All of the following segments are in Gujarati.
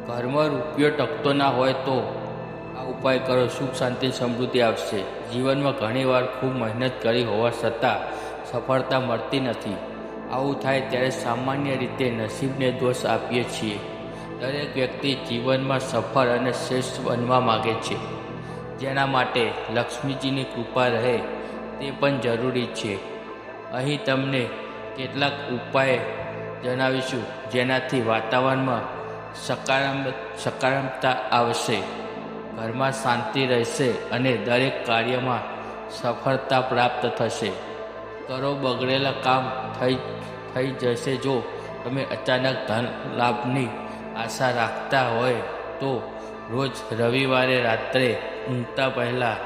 ઘરમાં રૂપિયો ટકતો ના હોય તો આ ઉપાય કરો, સુખ શાંતિ સમૃદ્ધિ આવશે. જીવનમાં ઘણીવાર ખૂબ મહેનત કરી હોવા છતાં સફળતા મળતી નથી. આવું થાય ત્યારે સામાન્ય રીતે નસીબને દોષ આપીએ છીએ. દરેક વ્યક્તિ જીવનમાં સફળ અને શ્રેષ્ઠ બનવા માગે છે, જેના માટે લક્ષ્મીજીની કૃપા રહે તે પણ જરૂરી છે. અહીં તમને કેટલાક ઉપાય જણાવીશું જેનાથી વાતાવરણમાં સકારાત્મકતા આવશે, ઘરમાં શાંતિ રહેશે અને દરેક કાર્યમાં સફળતા પ્રાપ્ત થશે. કરો બગડેલા કામ થઈ જશે. જો તમે અચાનક ધન લાભની આશા રાખતા હોય તો રોજ રવિવારે રાત્રે ઊંઘતા પહેલાં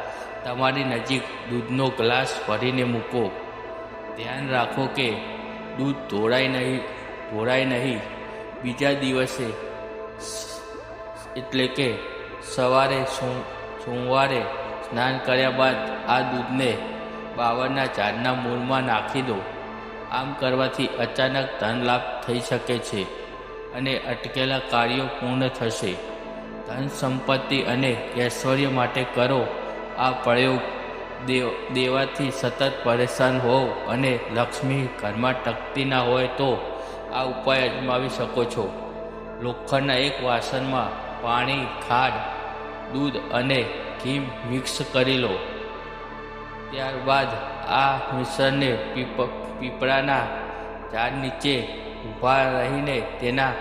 તમારી નજીક દૂધનો ગ્લાસ ભરીને મૂકો. ધ્યાન રાખો કે દૂધ ઢોળાય નહીં. બીજા દિવસે એટલે કે સવારે સોમવારે સ્નાન કર્યા બાદ આ દૂધને બાવળના ઝાડના મૂળમાં નાખી દો. આમ કરવાથી અચાનક ધન લાભ થઈ શકે છે અને અટકેલા કાર્યો પૂર્ણ થશે. ધન સંપત્તિ અને ઐશ્વર્ય માટે કરો આ પ્રયોગ. દેવાથી સતત પરેશાન હોવ અને લક્ષ્મી ઘરમાં ટકતી ના હોય તો આ ઉપાય અજમાવી શકો છો. લોખંડના એક વાસણમાં પાણી, ખાંડ, દૂધ અને ઘી મિક્સ કરી લો. ત્યારબાદ આ મિશ્રણને પીપળાના ઝાડ નીચે ઊભા રહીને તેના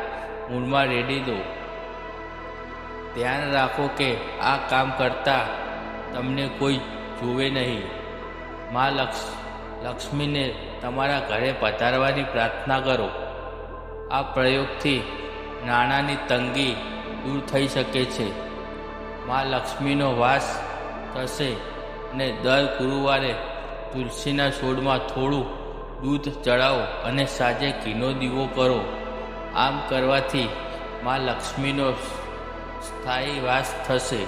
મૂળમાં રેડી દો. ધ્યાન રાખો કે આ કામ કરતાં તમને કોઈ જુએ નહીં. માં લક્ષ્મીને તમારા ઘરે પધારવાની પ્રાર્થના કરો. આ પ્રયોગથી નાણાંની તંગી દૂર થઈ શકે છે, માં લક્ષ્મીનો વાસ થશે અને દર ગુરુવારે તુલસીના છોડમાં થોડું દૂધ ચડાવો અને સાંજે ઘીનો દીવો કરો. આમ કરવાથી માં લક્ષ્મીનો સ્થાયી વાસ થશે.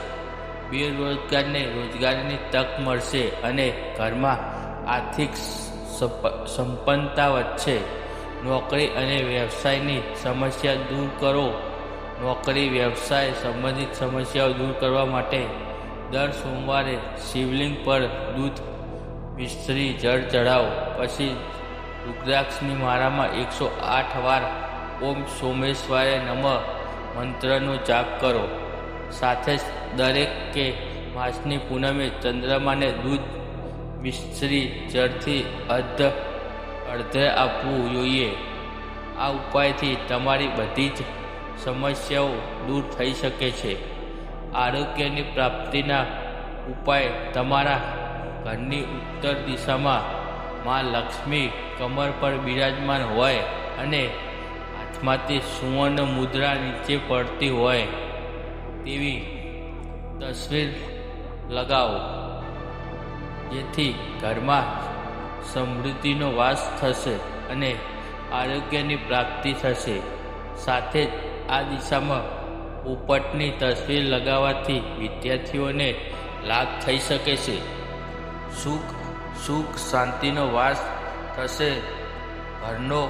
બેરોજગારને રોજગારીની તક મળશે અને ઘરમાં આર્થિક સંપન્નતા વધશે. નોકરી અને વ્યવસાયની સમસ્યા દૂર કરો. નોકરી વ્યવસાય સંબંધિત સમસ્યાઓ દૂર કરવા માટે દર સોમવારે શિવલિંગ પર દૂધ મિશ્રી જળ ચડાવો. પછી રુદ્રાક્ષની માળામાં 108 વાર ઓમ સોમેશ્વરાય નમઃ મંત્રનો જાપ કરો. સાથે જ દરેક કે માસની પૂનમે ચંદ્રમાને દૂધ મિશ્રી જળથી અર્ધ્ય આપવું જોઈએ. આ ઉપાયથી તમારી બધી જ સમસ્યાઓ દૂર થઈ શકે છે. આરોગ્યની પ્રાપ્તિના ઉપાય. તમારા ઘરની ઉત્તર દિશામાં માં લક્ષ્મી કમર પર બિરાજમાન હોય અને હાથમાંથી સુવર્ણ મુદ્રા નીચે પડતી હોય તેવી તસવીર લગાવો, જેથી ઘરમાં સમૃદ્ધિનો વાસ થશે અને આરોગ્યની પ્રાપ્તિ થશે. સાથે જ આ દિશામાં પોપટની તસવીર લગાવવાથી વિદ્યાર્થીઓને લાભ થઈ શકે છે. સુખ શાંતિનો વાસ થશે. ઘરનો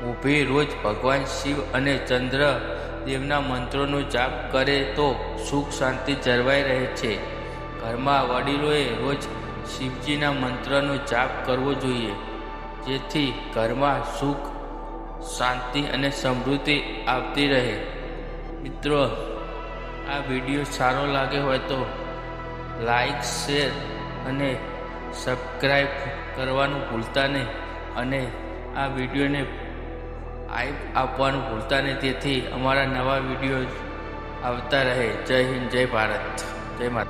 મોભી રોજ ભગવાન શિવ અને ચંદ્ર દેવના મંત્રોનો જાપ કરે તો સુખ શાંતિ જળવાઈ રહે છે. ઘરમાં વડીલોએ રોજ શિવજીના મંત્રનો જાપ કરવો જોઈએ, જેથી ઘરમાં સુખ શાંતિ અને સમૃદ્ધિ આવતી રહે. મિત્રો, આ વિડીયો સારો લાગે હોય તો લાઈક, શેર અને સબસ્ક્રાઈબ કરવાનું ભૂલતા નહીં અને આ વિડીયોને હાઈપ આપવાનું ભૂલતા નહીં, તેથી અમારા નવા વિડીયો આવતા રહે. જય હિન્દ, જય ભારત, જય માતા.